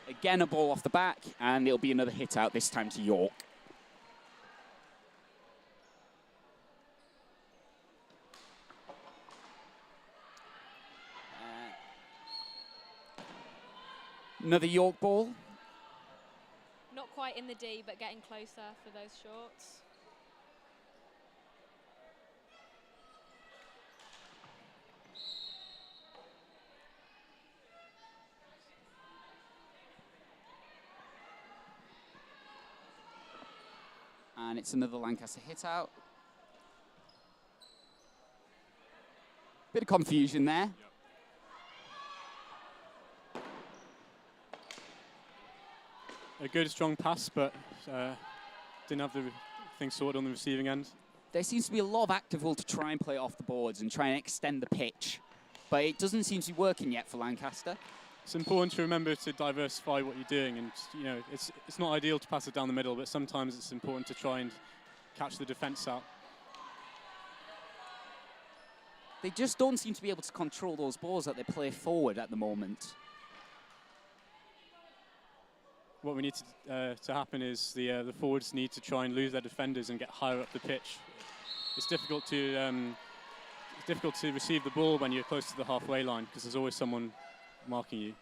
Again, a ball off the back, and it'll be another hit out, this time to York. Another York ball. Not quite in the D, but getting closer for those shorts. And it's another Lancaster hit out. Bit of confusion there. Yep. A good, strong pass, but didn't have the thing sorted on the receiving end. There seems to be a lot of active will to try and play off the boards and try and extend the pitch. But it doesn't seem to be working yet for Lancaster. It's important to remember to diversify what you're doing, and it's not ideal to pass it down the middle, but sometimes it's important to try and catch the defence out. They just don't seem to be able to control those balls that they play forward at the moment. What we need to happen is the forwards need to try and lose their defenders and get higher up the pitch. It's difficult to receive the ball when you're close to the halfway line because there's always someone marking you.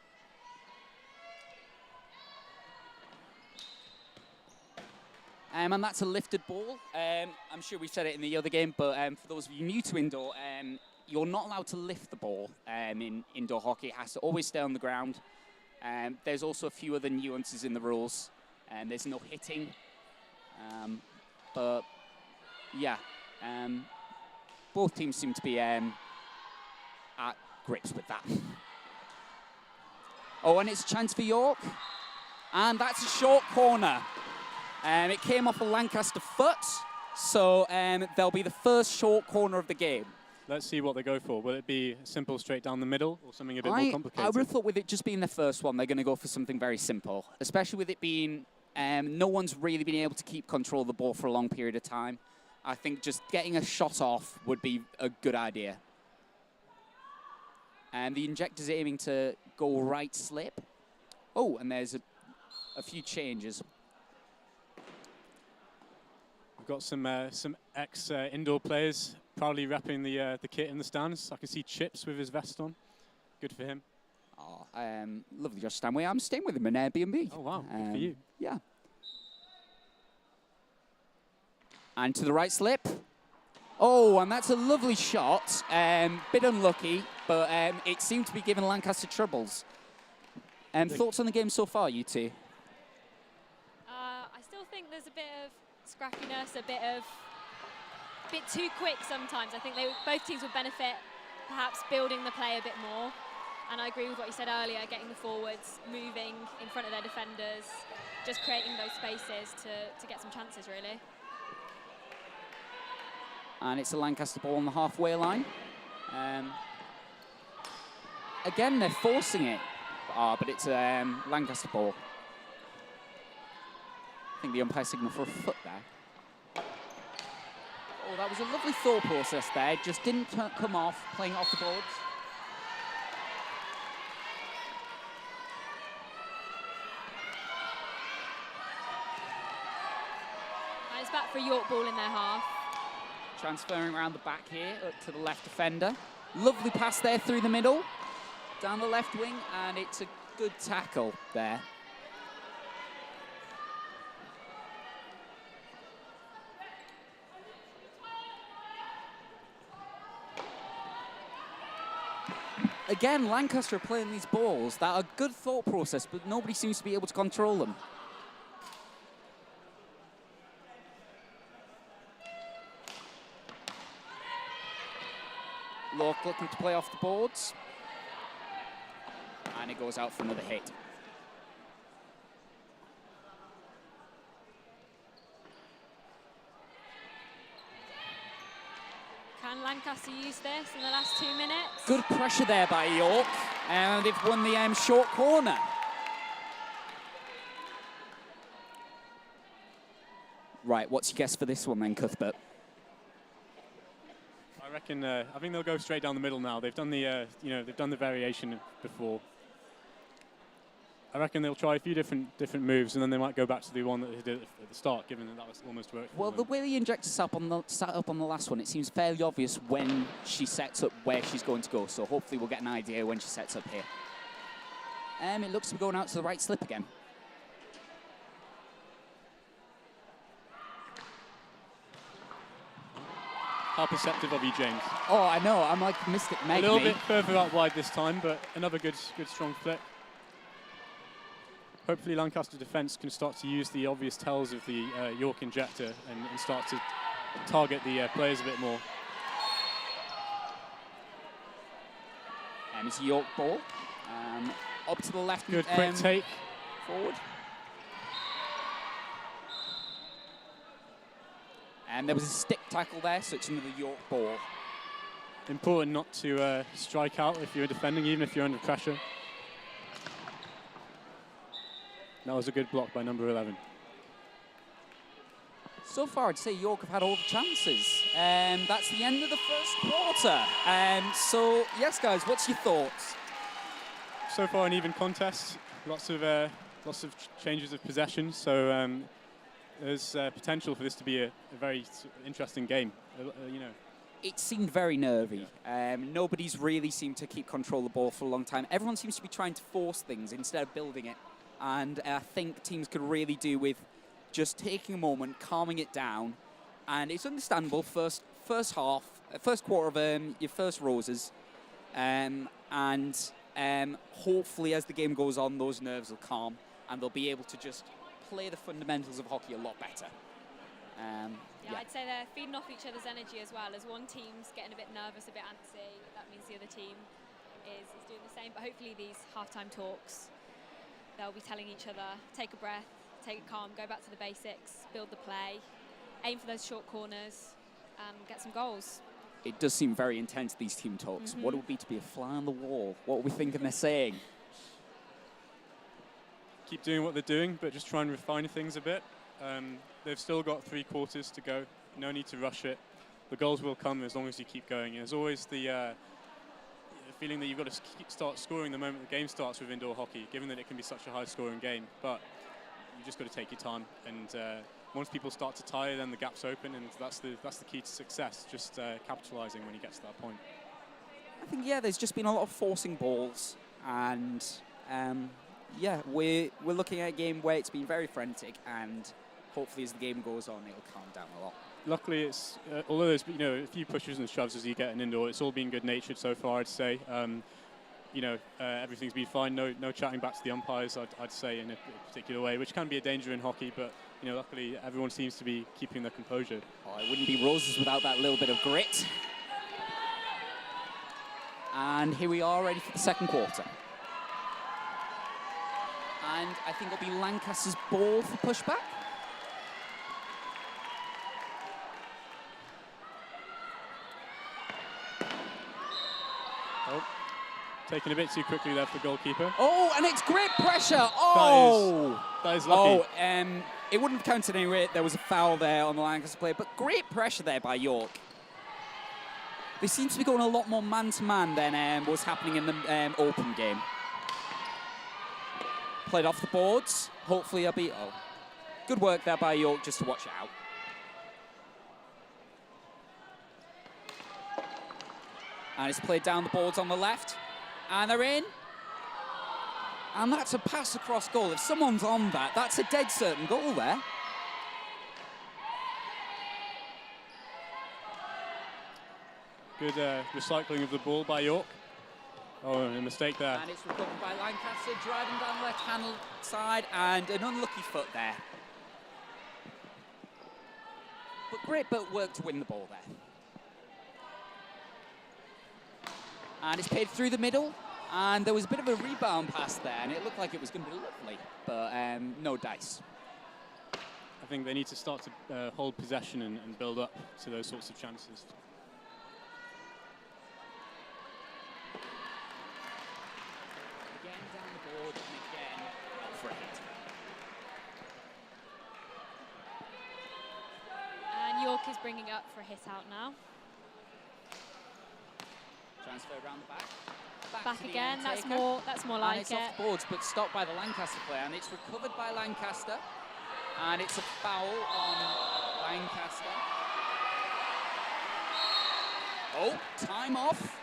And that's a lifted ball. I'm sure we've said it in the other game, but for those of you new to indoor, you're not allowed to lift the ball in indoor hockey. It has to always stay on the ground. There's also a few other nuances in the rules. There's no hitting. But yeah, both teams seem to be at grips with that. Oh, and it's a chance for York. And that's a short corner. It came off a Lancaster foot, so there'll be the first short corner of the game. Let's see what they go for. Will it be simple, straight down the middle, or something a bit more complicated? I would have thought with it just being the first one, they're going to go for something very simple, especially with it being no one's really been able to keep control of the ball for a long period of time. I think just getting a shot off would be a good idea. And the injector's aiming to go right slip. Oh, and there's a few changes. We've got some ex-indoor players proudly repping the kit in the stands. I can see Chips with his vest on. Good for him. Oh, lovely Josh Stanway. I'm staying with him in Airbnb. Oh, wow. Good for you. Yeah. And to the right slip. Oh, and that's a lovely shot. Bit unlucky, but it seemed to be giving Lancaster troubles. Thoughts on the game so far, you two? I still think there's a bit of scrappiness, a bit too quick sometimes. I think both teams would benefit perhaps building the play a bit more. And I agree with what you said earlier, getting the forwards moving in front of their defenders, just creating those spaces to get some chances, really. And it's a Lancaster ball on the halfway line. Again, they're forcing it, but it's a Lancaster ball. I think the umpire signaled for a foot there. Oh, that was a lovely thought process there. It just didn't come off, playing off the boards. And it's back for a York ball in their half. Transferring around the back here up to the left defender. Lovely pass there through the middle, down the left wing, and it's a good tackle there. Again, Lancaster are playing these balls that are good thought process, but nobody seems to be able to control them. Lork looking to play off the boards. And it goes out for another hit. Can Lancaster use this in the last 2 minutes? Good pressure there by York. And they've won the short corner. Right, what's your guess for this one then, Cuthbert? I reckon. I think they'll go straight down the middle now. They've done the, they've done the variation before. I reckon they'll try a few different moves, and then they might go back to the one that they did at the start, given that was almost worked. Well, the way the injector sat up on the last one, it seems fairly obvious when she sets up where she's going to go. So hopefully we'll get an idea when she sets up here. It looks to be going out to the right slip again. How perceptive of you, James? Oh, I know. I'm like Mystic Meg. A little bit further out wide this time, but another good strong flick. Hopefully Lancaster defence can start to use the obvious tells of the York injector and start to target the players a bit more. It's a York ball. Up to the left. Good quick take. Forward. And there was a stick tackle there, so it's another York ball. Important not to strike out if you're defending, even if you're under pressure. That was a good block by number 11. So far, I'd say York have had all the chances. That's the end of the first quarter. So, yes, guys, what's your thoughts? So far, an even contest. Lots of changes of possession. So there's potential for this to be a very interesting game. You know. It seemed very nervy. Yeah. Nobody's really seemed to keep control of the ball for a long time. Everyone seems to be trying to force things instead of building it. And I think teams could really do with just taking a moment, calming it down. And it's understandable, first half, first quarter of your first roses. Hopefully as the game goes on, those nerves will calm and they'll be able to just play the fundamentals of hockey a lot better. Yeah, I'd say they're feeding off each other's energy as well. As one team's getting a bit nervous, a bit antsy, that means the other team is doing the same. But hopefully these halftime talks, they'll be telling each other, take a breath, take it calm, go back to the basics, build the play, aim for those short corners, get some goals. It does seem very intense, these team talks. What it would be to be a fly on the wall? What are we thinking they're saying? Keep doing what they're doing, but just try and refine things a bit. They've still got 3 quarters to go. No need to rush it. The goals will come as long as you keep going. There's always the feeling that you've got to start scoring the moment the game starts with indoor hockey, given that it can be such a high-scoring game. But you just got to take your time. And once people start to tire, then the gap's open, and that's the key to success. Just capitalising when you get to that point. I think there's just been a lot of forcing balls, and we're looking at a game where it's been very frantic, and hopefully as the game goes on, it'll calm down a lot. Luckily, it's although there's a few pushes and shoves as you get in indoor, it's all been good-natured so far, I'd say. Everything's been fine. No chatting back to the umpires, I'd say, in a particular way, which can be a danger in hockey. But luckily, everyone seems to be keeping their composure. Oh, it wouldn't be roses without that little bit of grit. And here we are, ready for the second quarter. And I think it'll be Lancaster's ball for pushback. Oh, taken a bit too quickly there for the goalkeeper. Oh, and it's great pressure. Oh! That is lucky. Oh, it wouldn't have counted anyway. There was a foul there on the Lancaster player, but great pressure there by York. They seem to be going a lot more man-to-man than was happening in the open game. Played off the boards. Hopefully I'll be... Oh. Good work there by York just to watch it out. And it's played down the boards on the left. And they're in. And that's a pass across goal. If someone's on that, that's a dead certain goal there. Good recycling of the ball by York. Oh, a mistake there. And it's recovered by Lancaster, driving down the left-hand side, and an unlucky foot there. But great work to win the ball there. And it's paid through the middle, and there was a bit of a rebound pass there, and it looked like it was going to be lovely, but no dice. I think they need to start to hold possession and build up to those sorts of chances. Again down the board, and again out for a hit. And York is bringing up for a hit out now. Transfer around the back. Back to the again. end That's taker. more. That's more And like it's it. off the boards, but stopped by the Lancaster player, and it's recovered by Lancaster. And it's a foul on Lancaster. Oh, time off.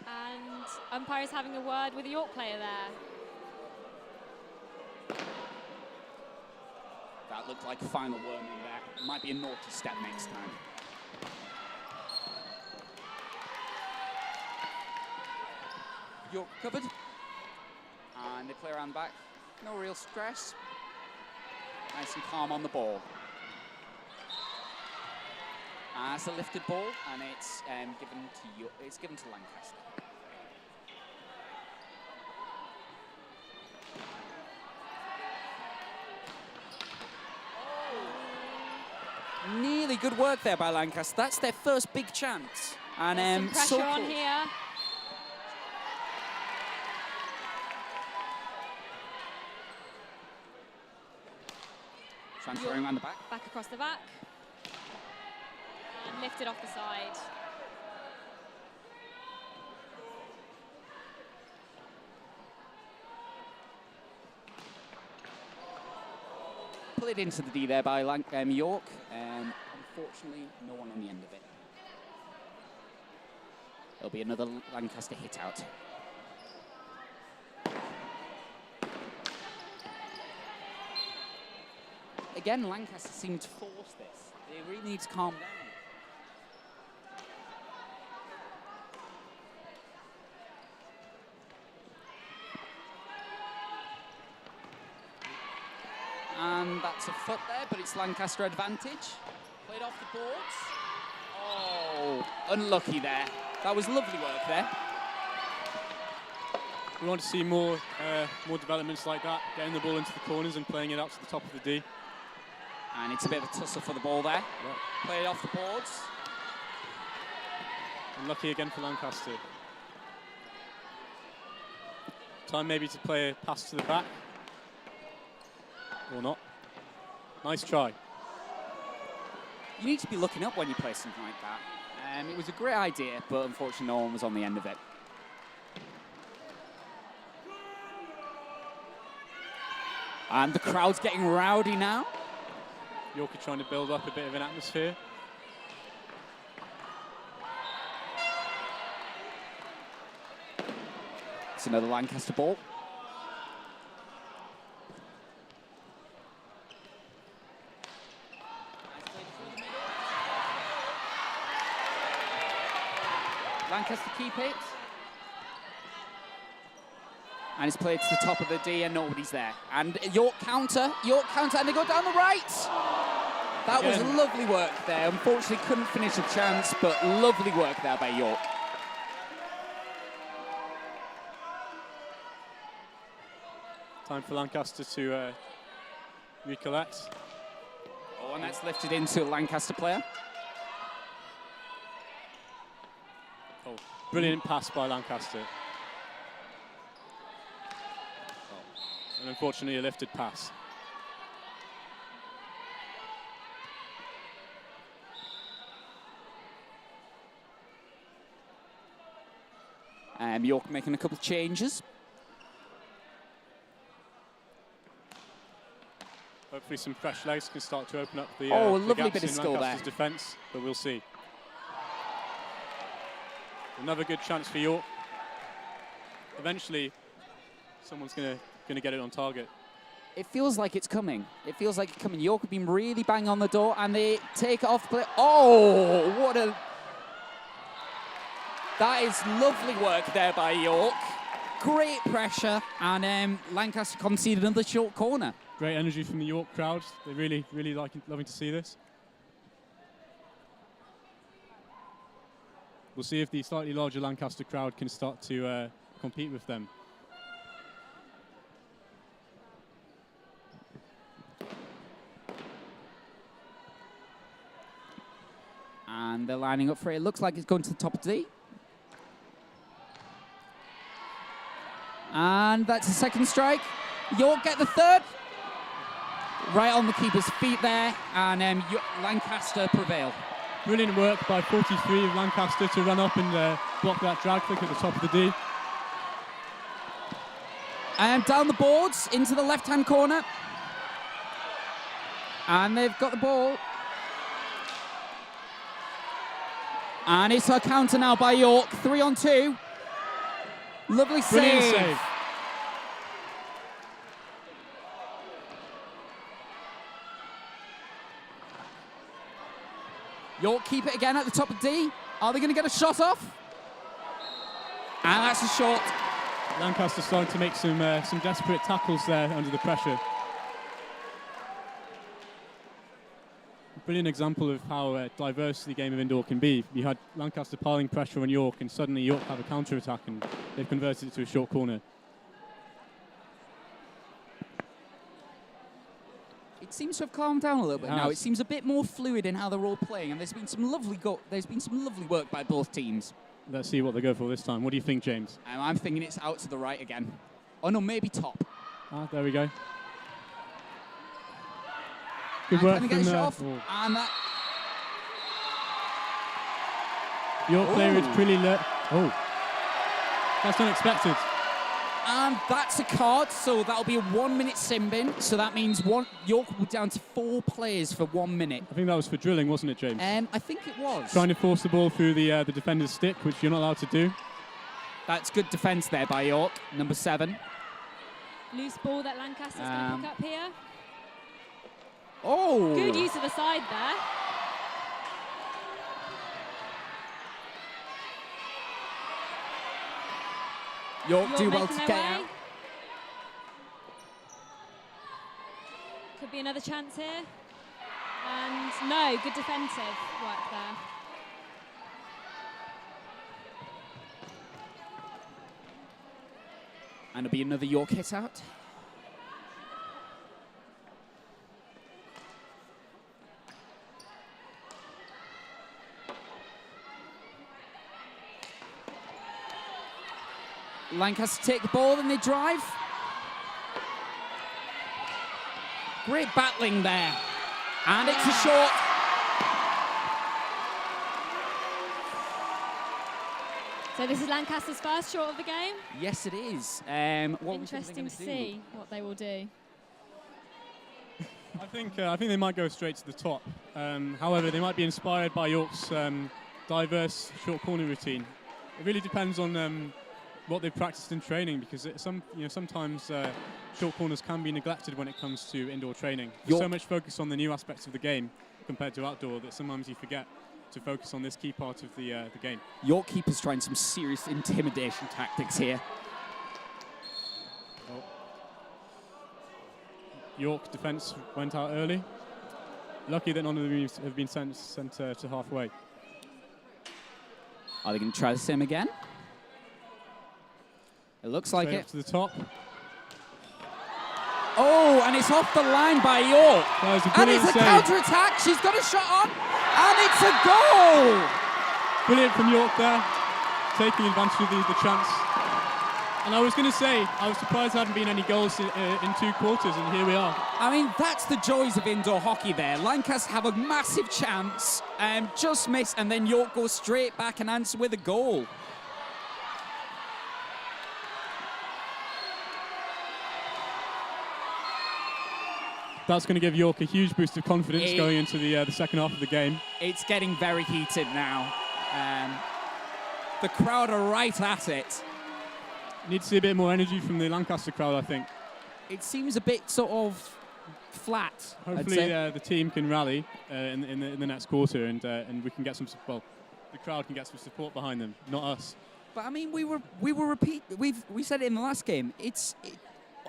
And umpire's having a word with the York player there. That looked like a final warning there. Might be a naughty step next time. York covered. And they play around the back. No real stress. Nice and calm on the ball. It's a lifted ball, and it's given to Lancaster. Nearly good work there by Lancaster. That's their first big chance. And Some pressure so on close. here. Transferring around the back. Back across the back. And lifted off the side. Pull it into the D there by York. Unfortunately, no one on the end of it. There'll be another Lancaster hit out. Again, Lancaster seemed to force this. They really need to calm down. And that's a foot there, but it's Lancaster advantage. Played off the boards. Oh, unlucky there. That was lovely work there. We want to see more developments like that, getting the ball into the corners and playing it out to the top of the D. And it's a bit of a tussle for the ball there. Yep. Played off the boards. Unlucky again for Lancaster. Time maybe to play a pass to the back. Or not. Nice try. You need to be looking up when you play something like that. It was a great idea, but unfortunately no one was on the end of it. And the crowd's getting rowdy now. York are trying to build up a bit of an atmosphere. It's another Lancaster ball. Lancaster keep it. And it's played to the top of the D and nobody's there. And York counter, and they go down the right. That was lovely work there. Unfortunately, couldn't finish a chance, but lovely work there by York. Time for Lancaster to recollect. Oh, and that's lifted into a Lancaster player. Oh, brilliant pass by Lancaster. And unfortunately, a lifted pass. York making a couple of changes. Hopefully some fresh legs can start to open up the, a the lovely gaps bit of in skill Lancaster's there. defence, but we'll see. Another good chance for York. Eventually, someone's going to get it on target. It feels like it's coming. It feels like it's coming. York have been really banging on the door, and they take it off the play. Oh, what a... That is lovely work there by York. Great pressure, and Lancaster conceded another short corner. Great energy from the York crowd. They're really, really loving to see this. We'll see if the slightly larger Lancaster crowd can start to compete with them. And they're lining up for it. It looks like it's going to the top of the D. And that's a second strike. York get the third. Right on the keeper's feet there, and Lancaster prevail. Brilliant work by 43 of Lancaster to run up and block that drag flick at the top of the D. And down the boards into the left-hand corner. And they've got the ball. And it's a counter now by York. 3-on-2. Lovely Brilliant save. save. York keep it again at the top of D. Are they going to get a shot off? And that's a shot. Lancaster starting to make some desperate tackles there under the pressure. Brilliant example of how diverse the game of indoor can be. You had Lancaster piling pressure on York, and suddenly York have a counter-attack, and they've converted it to a short corner. It seems to have calmed down a little bit now. It seems a bit more fluid in how they're all playing, and there's been some lovely work by both teams. Let's see what they go for this time. What do you think, James? I'm thinking it's out to the right again. Oh no, maybe top. Ah, there we go. Good work from And that York player is pretty that's unexpected. And that's a card, so that'll be a 1 minute sin bin. So that means York will be down to 4 players for 1 minute. I think that was for drilling, wasn't it, James? I think it was. Trying to force the ball through the defender's stick, which you're not allowed to do. That's good defence there by York, number 7. Loose ball that Lancaster's going to pick up here. Oh! Good use of the side there. York do well to get out. Could be another chance here. And no, good defensive work there. And it'll be another York hit out. Lancaster take the ball and they drive. Great battling there. And it's a short. So this is Lancaster's first short of the game? Yes, it is. Interesting to see what they will do. I think they might go straight to the top. However, they might be inspired by York's diverse short corner routine. It really depends on what they've practiced in training, because sometimes short corners can be neglected when it comes to indoor training. There's so much focus on the new aspects of the game compared to outdoor that sometimes you forget to focus on this key part of the game. York keeper's trying some serious intimidation tactics here. Oh. York defence went out early. Lucky that none of them have been sent to halfway. Are they going to try the same again? It looks like it. Up to the top. Oh, and it's off the line by York. And it's a counter-attack. She's got a shot on. And it's a goal. Brilliant from York there, taking advantage of the chance. And I was going to say, I was surprised there hadn't been any goals in 2 quarters, and here we are. I mean, that's the joys of indoor hockey there. Lancaster have a massive chance, just miss, and then York goes straight back and answer with a goal. That's going to give York a huge boost of confidence going into the second half of the game. It's getting very heated now. The crowd are right at it. Need to see a bit more energy from the Lancaster crowd, I think. It seems a bit sort of flat. Hopefully the team can rally in the next quarter, and we can get the crowd can get some support behind them, not us. But I mean, we said it in the last game.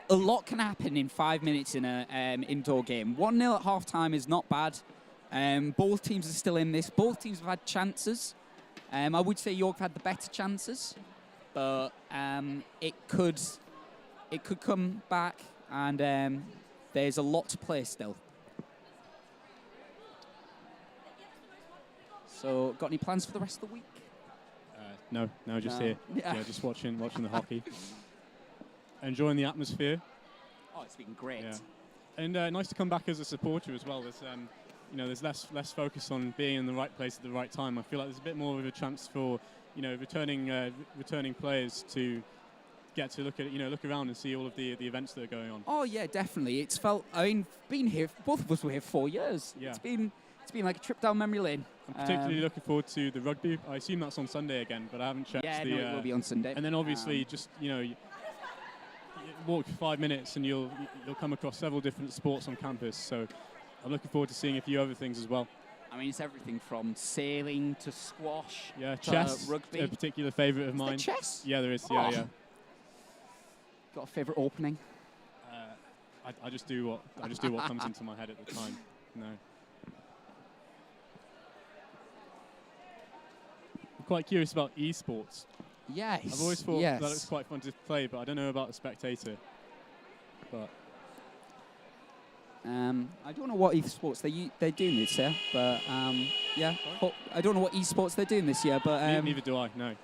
A lot can happen in 5 minutes in an indoor game. 1-0 at half-time is not bad. Both teams are still in this. Both teams have had chances. I would say York had the better chances, but it could come back, and there's a lot to play still. So, got any plans for the rest of the week? No, just here. Yeah, just watching the hockey. Enjoying the atmosphere. Oh, it's been great. Yeah. And nice to come back as a supporter as well. there's less focus on being in the right place at the right time. I feel like there's a bit more of a chance for returning players to get to look around and see all of the events that are going on. Oh yeah, definitely. It's felt. I mean, being here, both of us were here 4 years. Yeah. It's been like a trip down memory lane. I'm particularly looking forward to the rugby. I assume that's on Sunday again, but I haven't checked. Yeah, no, it will be on Sunday. And then obviously you walk for 5 minutes and you'll come across several different sports on campus. So I'm looking forward to seeing a few other things as well. I mean, it's everything from sailing to squash. Yeah, to chess. Rugby. A particular favourite of mine. Is there chess? Yeah, there is. Oh. Yeah. Got a favourite opening? I just do what comes into my head at the time. No. I'm quite curious about esports. Yes. I've always thought that it's quite fun to play, but I don't know about the spectator. But I don't know what esports they're doing this year, but yeah. I don't know what esports they're doing this year, but neither do I. No. I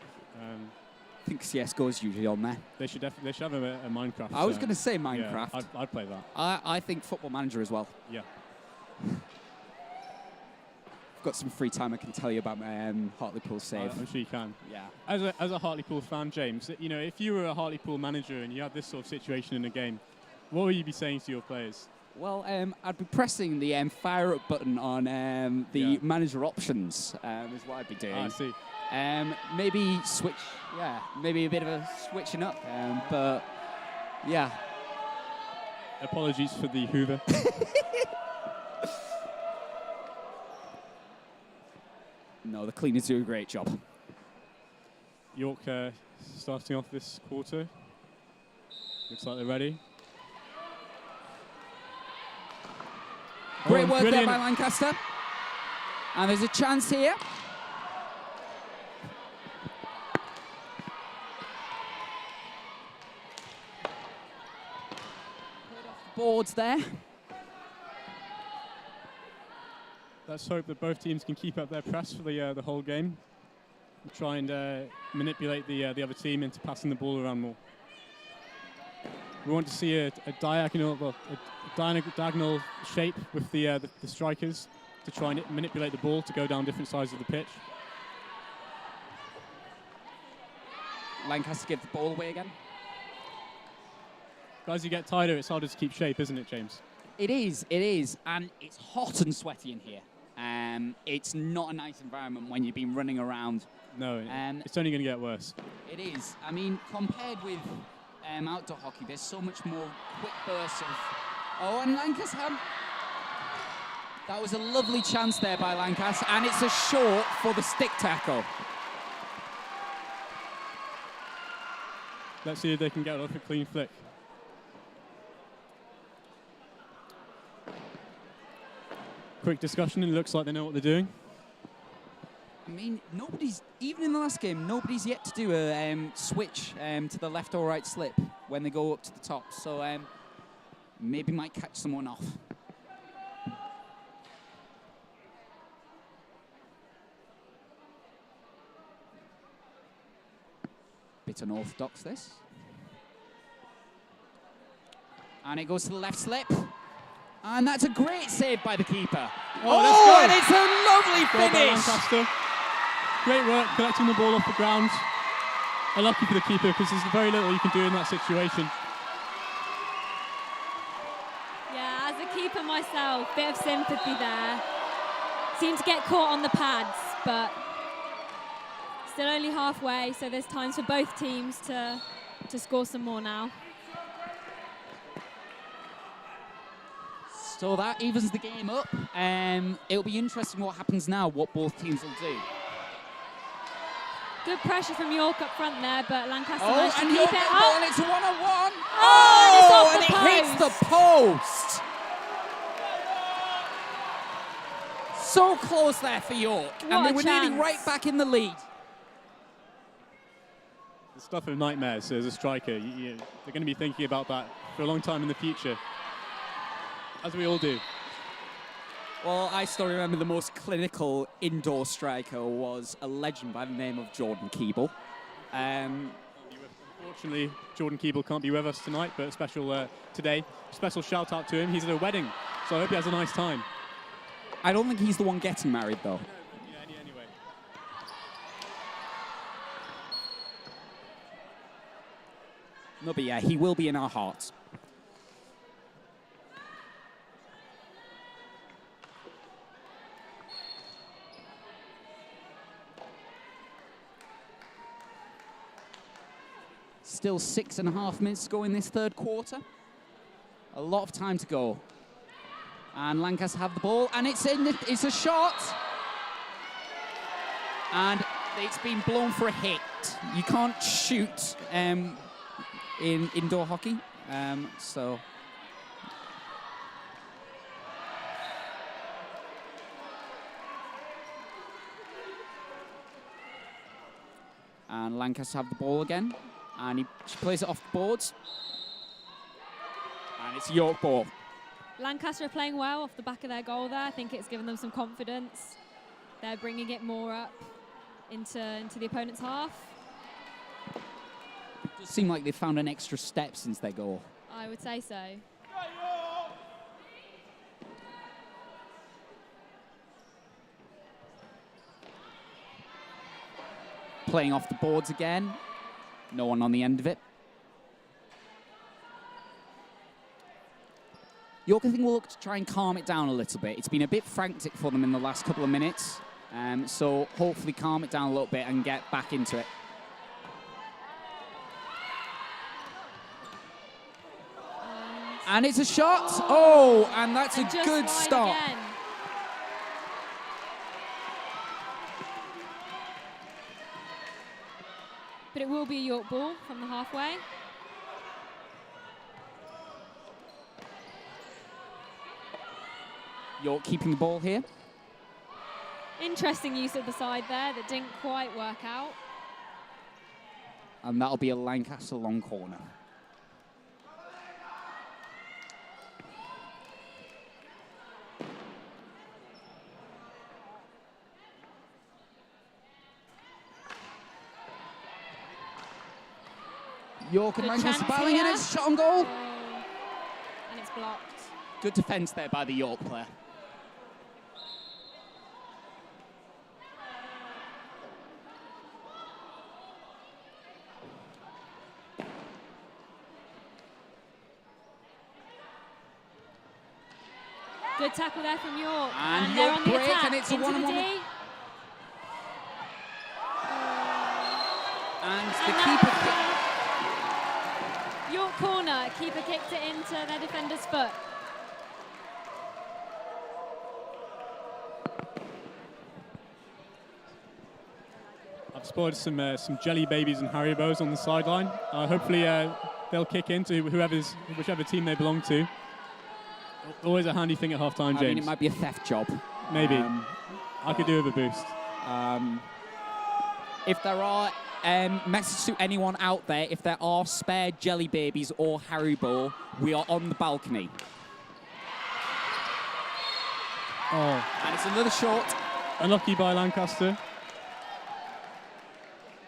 think CS:GO is usually on there. They should have a Minecraft. I was going to say Minecraft. Yeah, I'd play that. I think Football Manager as well. Yeah. I've got some free time. I can tell you about my Hartlepool save. I'm sure you can. Yeah. As a Hartlepool fan, James, if you were a Hartlepool manager and you had this sort of situation in a game, what would you be saying to your players? Well, I'd be pressing the fire up button on the manager options. Is what I'd be doing. I see. Maybe switch. Yeah, maybe a bit of a switching up. But yeah. Apologies for the Hoover. No, the cleaners do a great job. York starting off this quarter. Looks like they're ready. Great work brilliant. there by Lancaster. And there's a chance here. Boards there. Let's hope that both teams can keep up their press for the whole game. And try and manipulate the other team into passing the ball around more. We want to see a diagonal shape with the strikers to try and manipulate the ball to go down different sides of the pitch. Lancaster give the ball away again. As you get tighter, it's harder to keep shape, isn't it, James? It is, and it's hot and sweaty in here. It's not a nice environment when you've been running around. No, it's only going to get worse. It is. I mean, compared with outdoor hockey, there's so much more quick bursts of... Oh, and Lancaster... That was a lovely chance there by Lancaster, and it's a short for the stick tackle. Let's see if they can get off a clean flick. Quick discussion, and it looks like they know what they're doing. I mean, even in the last game, nobody's yet to do a switch to the left or right slip when they go up to the top. So maybe might catch someone off. Bit unorthodox, this. And it goes to the left slip. And that's a great save by the keeper. Oh, and it's a lovely finish. Lancaster. Great work collecting the ball off the ground. Unlucky for the keeper because there's very little you can do in that situation. Yeah, as a keeper myself, bit of sympathy there. Seemed to get caught on the pads, but still only halfway, so there's times for both teams to score some more now. So that evens the game up. It'll be interesting what happens now, what both teams will do. Good pressure from York up front there, but Lancaster Oh, managed to and keep York it gets the up. ball, and it's a one-on-one. Oh, and and it hits the post. So close there for York, and What they a were nearly chance. right back in the lead. The stuff of nightmares as a striker. They're going to be thinking about that for a long time in the future, as we all do. Well, I still remember the most clinical indoor striker was a legend by the name of Jordan Keeble. Unfortunately, Jordan Keeble can't be with us tonight, but special today. Special shout out to him. He's at a wedding, so I hope he has a nice time. I don't think he's the one getting married, though. Yeah, anyway. No, but yeah, he will be in our hearts. Still 6.5 minutes to go in this third quarter. A lot of time to go. And Lancaster have the ball, and it's a shot. And it's been blown for a hit. You can't shoot in indoor hockey, so. And Lancaster have the ball again, and he plays it off the boards. And it's York ball. Lancaster are playing well off the back of their goal there. I think it's given them some confidence. They're bringing it more up into the opponent's half. It does seem like they've found an extra step since their goal. I would say so. Playing off the boards again. No one on the end of it. York, I think, will look to try and calm it down a little bit. It's been a bit frantic for them in the last couple of minutes. So hopefully calm it down a little bit and get back into it. And it's a shot. Oh, and that's a good stop. Again. But it will be a York ball from the halfway. York keeping the ball here. Interesting use of the side there that didn't quite work out. And that'll be a Lancaster long corner. York and Lancaster battling, and it's shot on goal. Oh, and it's blocked. Good defence there by the York player. Good tackle there from York. And they're York on the break, attack. and it's a Into one-on-one. the D. And the keeper. York corner. Keeper kicked it into their defender's foot. I've spotted some jelly babies and Haribos on the sideline. Hopefully they'll kick into whichever team they belong to. Always a handy thing at half-time, James. I mean, it might be a theft job. Maybe. I could do with a boost. If there are, message to anyone out there, if there are spare jelly babies or Haribo, we are on the balcony. Oh. And it's another shot. Unlucky by Lancaster.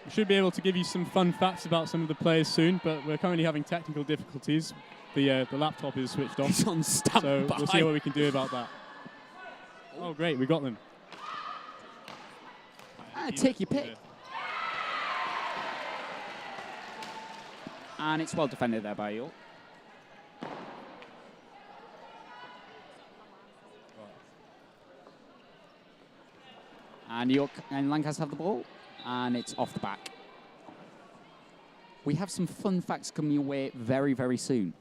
We should be able to give you some fun facts about some of the players soon, but we're currently having technical difficulties. The laptop is switched off. It's on standby. So we'll see what we can do about that. Oh, great, we got them. Take your pick. And it's well defended there by York. And York and Lancaster have the ball, and it's off the back. We have some fun facts coming your way very, very soon.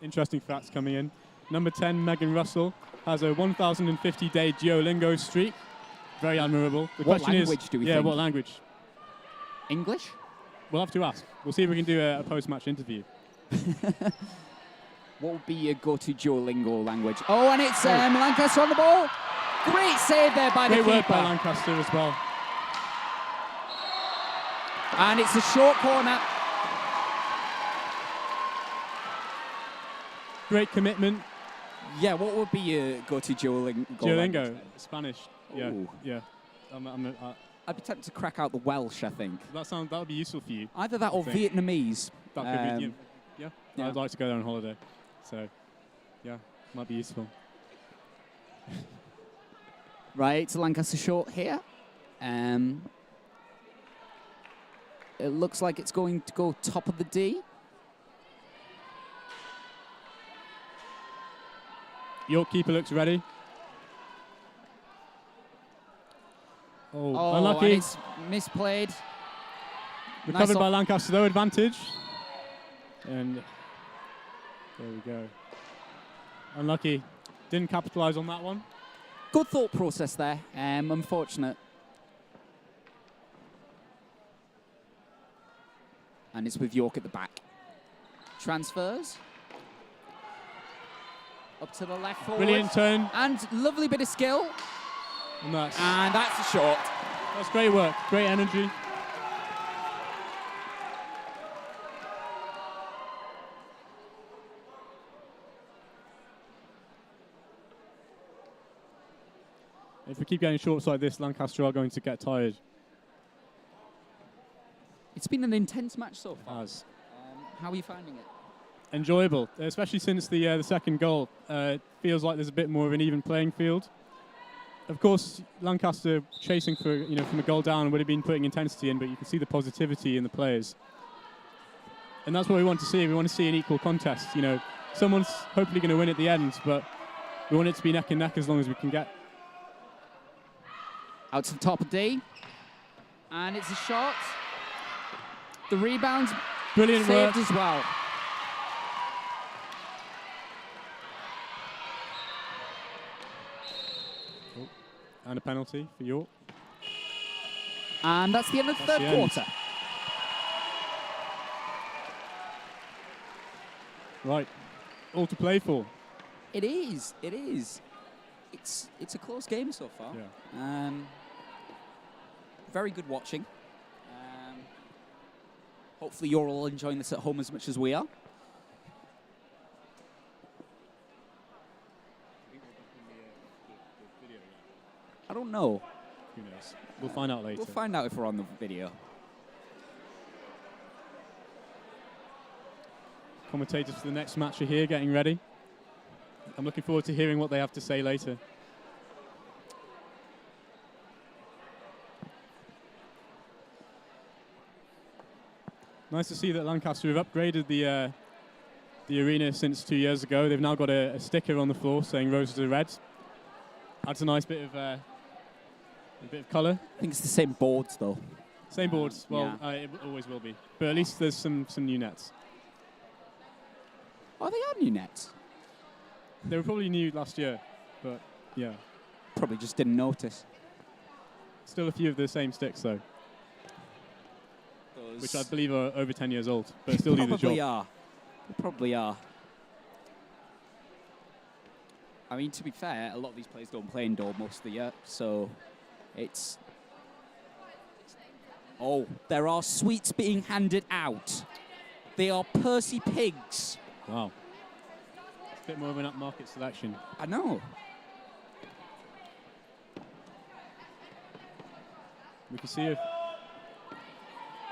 Interesting facts coming in. Number 10, Megan Russell, has a 1,050-day Duolingo streak. Very admirable. The what question language is, do we think? what language? English? We'll have to ask. We'll see if we can do a post-match interview. What would be your go-to Duolingo language? Oh, and it's Lancaster on the ball. Great save there by the keeper. Great work by Lancaster as well. And it's a short corner. Great commitment. Yeah, what would be your go-to Duolingo? Duolingo, Spanish. Yeah, Ooh. yeah. I'd be tempted to crack out the Welsh, I think. That would be useful for you. Either that or Vietnamese. That could be, yeah. I'd like to go there on holiday. So, yeah, might be useful. Right, it's a Lancaster short here. It looks like it's going to go top of the D. York keeper looks ready. Oh, unlucky. And it's misplayed. Recovered Nice by Lancaster, though, advantage. And there we go. Unlucky. Didn't capitalise on that one. Good thought process there. Unfortunate. And it's with York at the back. Transfers. Up to the left forward. Brilliant turn. And lovely bit of skill. And that's a shot. That's great work. Great energy. If we keep getting shorts like this, Lancaster are going to get tired. It's been an intense match so far. It has. How are you finding it? Enjoyable, especially since the second goal. It feels like there's a bit more of an even playing field. Of course, Lancaster chasing for from a goal down would have been putting intensity in, but you can see the positivity in the players, and that's what we want to see. We want to see an equal contest. Someone's hopefully going to win at the end, but we want it to be neck and neck as long as we can get. Out to the top of D, and it's a shot. The rebound's brilliant saved work as well. And a penalty for York. And that's the end of the third quarter. Right, all to play for. It is. It is. It's a close game so far. Yeah. Very good watching. Hopefully you're all enjoying this at home as much as we are. I don't know. Who knows? We'll find out later. We'll find out if we're on the video. Commentators for the next match are here getting ready. I'm looking forward to hearing what they have to say later. Nice to see that Lancaster have upgraded the arena since 2 years ago. They've now got a sticker on the floor saying "Roses are red." Adds a nice bit of colour. I think it's the same boards though. Same boards. Well, it always will be. But at least there's some new nets. Oh, they are new nets. They were probably new last year, but yeah. Probably just didn't notice. Still a few of the same sticks though. Which I believe are over 10 years old, but still do the job. They probably are. I mean, to be fair, a lot of these players don't play indoor most of the year, so it's... Oh, there are sweets being handed out. They are Percy Pigs. Wow. It's a bit more of an upmarket selection. I know. We can see if...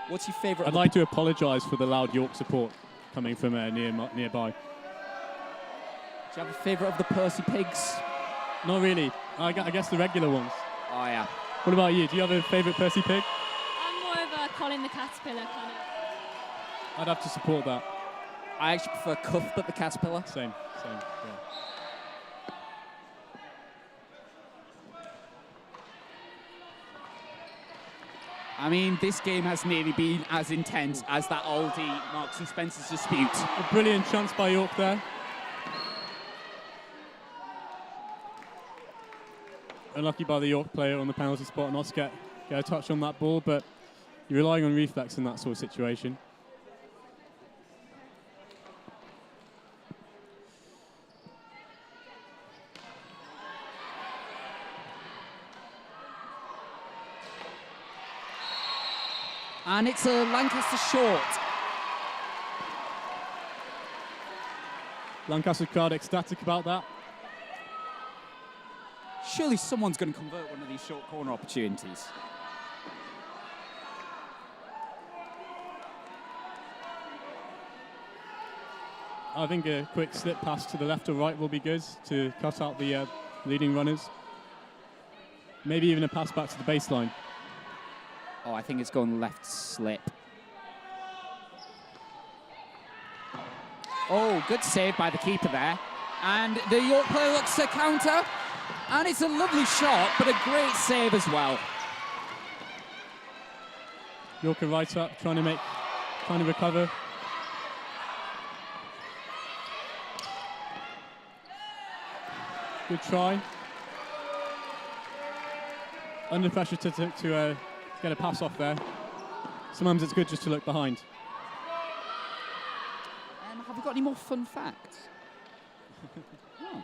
What's your favourite? I'd like to apologise for the loud York support coming from nearby. Do you have a favourite of the Percy Pigs? Not really. I guess the regular ones. Oh, yeah. What about you? Do you have a favourite Percy Pig? I'm more of a Colin the Caterpillar kind of. I'd have to support that. I actually prefer Cuthbert the Caterpillar. Same, yeah. I mean, this game has nearly been as intense as that Aldi Marks and Spencer's dispute. A brilliant chance by York there. Unlucky by the York player on the penalty spot not to get a touch on that ball, but you're relying on reflex in that sort of situation. And it's a Lancaster short. Lancaster crowd ecstatic about that. Surely someone's going to convert one of these short corner opportunities. I think a quick slip pass to the left or right will be good to cut out the leading runners. Maybe even a pass back to the baseline. Oh, I think it's going left slip. Oh, good save by the keeper there. And the York player looks to counter. And it's a lovely shot, but a great save as well. York are right up, trying to recover. Good try. Under pressure to get a pass off there. Sometimes it's good just to look behind. Have we got any more fun facts? Oh,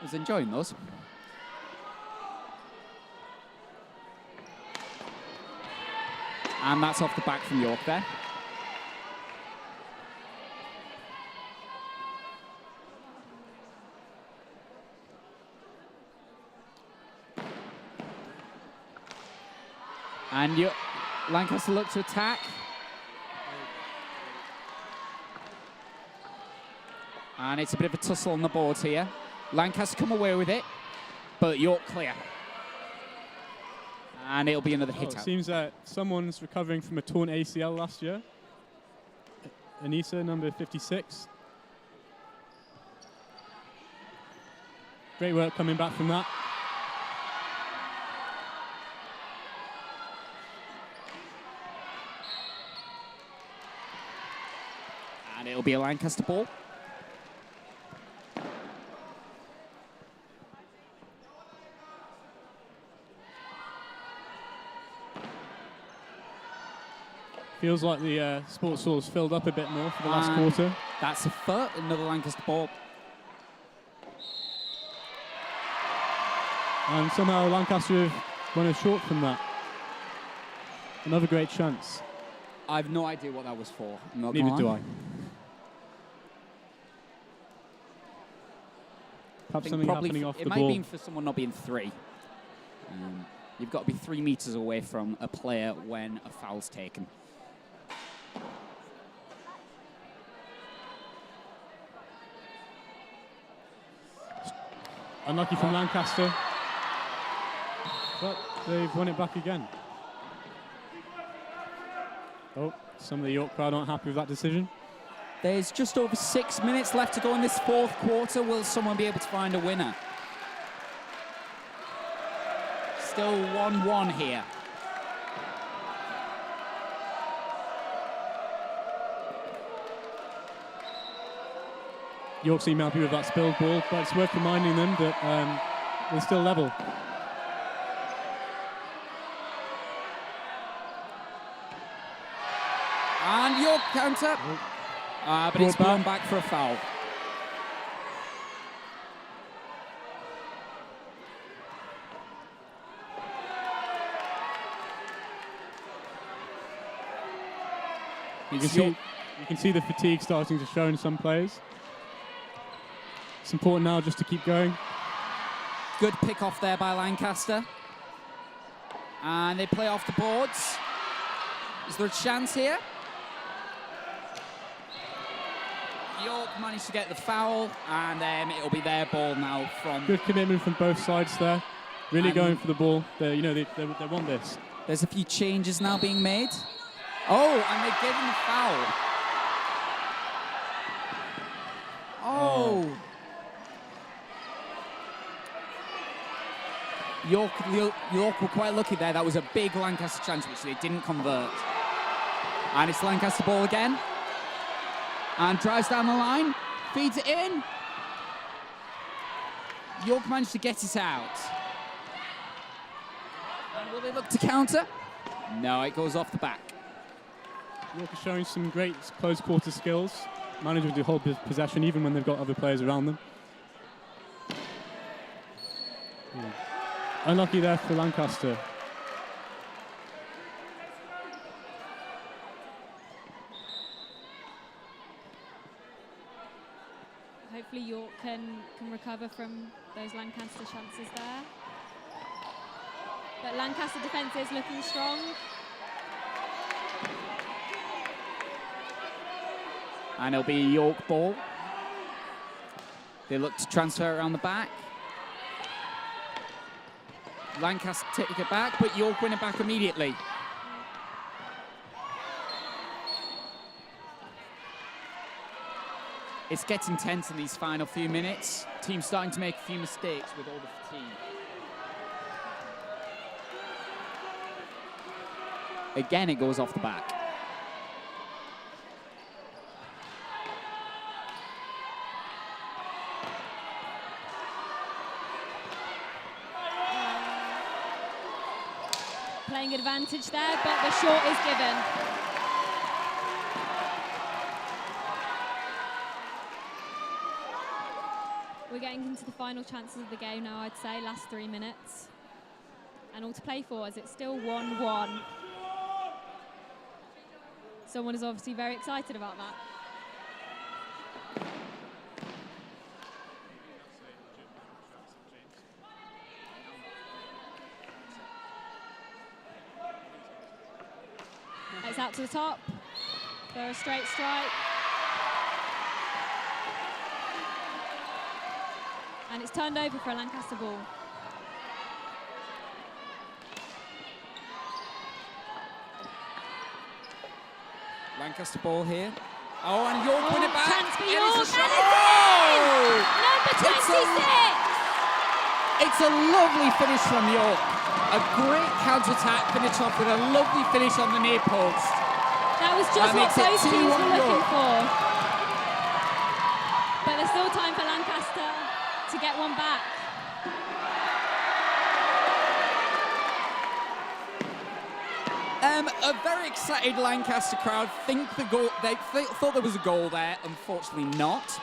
I was enjoying those. And that's off the back from York there. And Lancaster look to attack. And it's a bit of a tussle on the boards here. Lancaster come away with it, but York clear. And it'll be another hit out. It seems that someone's recovering from a torn ACL last year. Anissa, number 56. Great work coming back from that. And it'll be a Lancaster ball. Feels like the sports hall's filled up a bit more for the last quarter. That's a foot, another Lancaster ball. And somehow Lancaster have run short from that. Another great chance. I have no idea what that was for. Neither do I. Perhaps something happening off the ball. It might be for someone not being three. You've got to be 3 meters away from a player when a foul's taken. Unlucky from Lancaster, but they've won it back again. Oh, some of the York crowd aren't happy with that decision. There's just over 6 minutes left to go in this fourth quarter. Will someone be able to find a winner? Still 1-1 here. York seem happy with that spilled ball, but it's worth reminding them that they're still level. And York counter. But it's blown back for a foul. You can see the fatigue starting to show in some players. It's important now just to keep going. Good pick off there by Lancaster. And they play off the boards. Is there a chance here? York managed to get the foul, and it'll be their ball now from... Good commitment from both sides there. Really going for the ball. They want this. There's a few changes now being made. Oh, and they gave him the foul. Oh. York were quite lucky there. That was a big Lancaster chance, which they didn't convert. And it's Lancaster ball again. And drives down the line, feeds it in. York managed to get it out. And will they look to counter? No, it goes off the back. York is showing some great close quarter skills, managing to hold possession even when they've got other players around them. Unlucky there for Lancaster. Hopefully York can recover from those Lancaster chances there. But Lancaster defence is looking strong. And it'll be York ball. They look to transfer around the back. Lancaster take it back, but York win it back immediately. It's getting tense in these final few minutes. Team's starting to make a few mistakes with all the fatigue. Again, it goes off the back. Playing advantage there, but the short is given. We're getting into the final chances of the game now, I'd say, last 3 minutes. And all to play for as it's still 1-1. Someone is obviously very excited about that. It's out to the top for a straight strike. And it's turned over for a Lancaster ball. Lancaster ball here. Oh, and York win it back. Chance for And York, it's a and shot. it's in! Number 26! It's a lovely finish from York. A great counter-attack finish off with a lovely finish on the near post. That was just what both teams were looking for. But there's still time for Lancaster to get one back. A very excited Lancaster crowd think the goal. They thought there was a goal there. Unfortunately, not.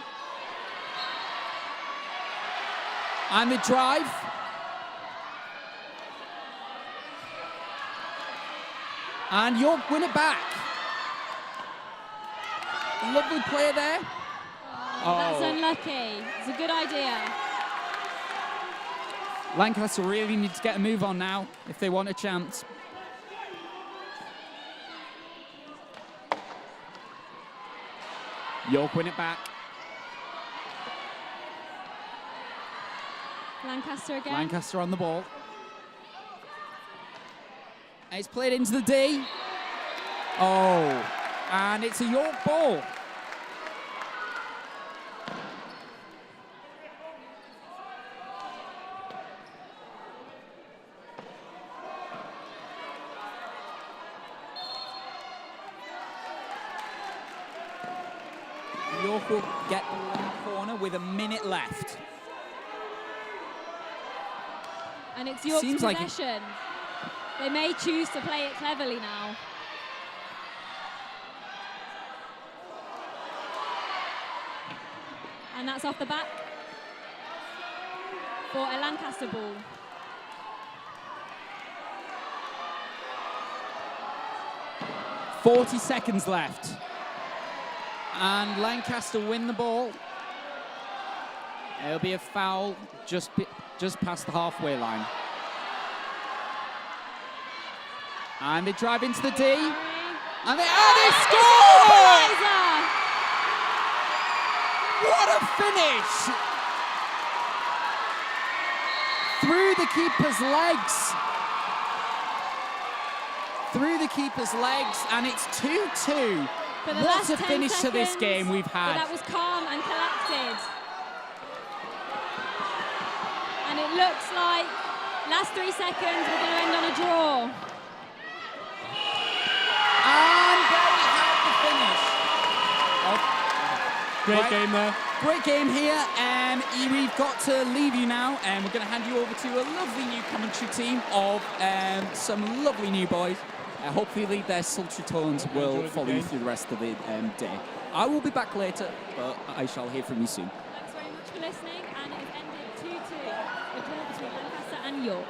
And the drive. And York win it back. Lovely play there. That's unlucky. It's a good idea. Lancaster really need to get a move on now if they want a chance. York win it back. Lancaster again. Lancaster on the ball. And it's played into the D. Oh, and it's a York ball. York will get the long corner with a minute left. And it's York's Seems like possession. They may choose to play it cleverly now. And that's off the back for a Lancaster ball. .40 seconds left. And Lancaster win the ball. It'll be a foul just past the halfway line. And they drive into the D. And they score! What a finish! Through the keeper's legs. Through the keeper's legs, and it's 2-2. What a finish to this game we've had. That was calm and collected. And it looks like last 3 seconds we're going to end on a draw. And there we have the finish. Great game there. Great game here. We've got to leave you now, and we're going to hand you over to a lovely new commentary team of some lovely new boys. Hopefully their sultry tones will follow you through the rest of the day. I will be back later, but I shall hear from you soon. Thanks very much for listening, and it ended 2-2, the draw between Lancaster and York.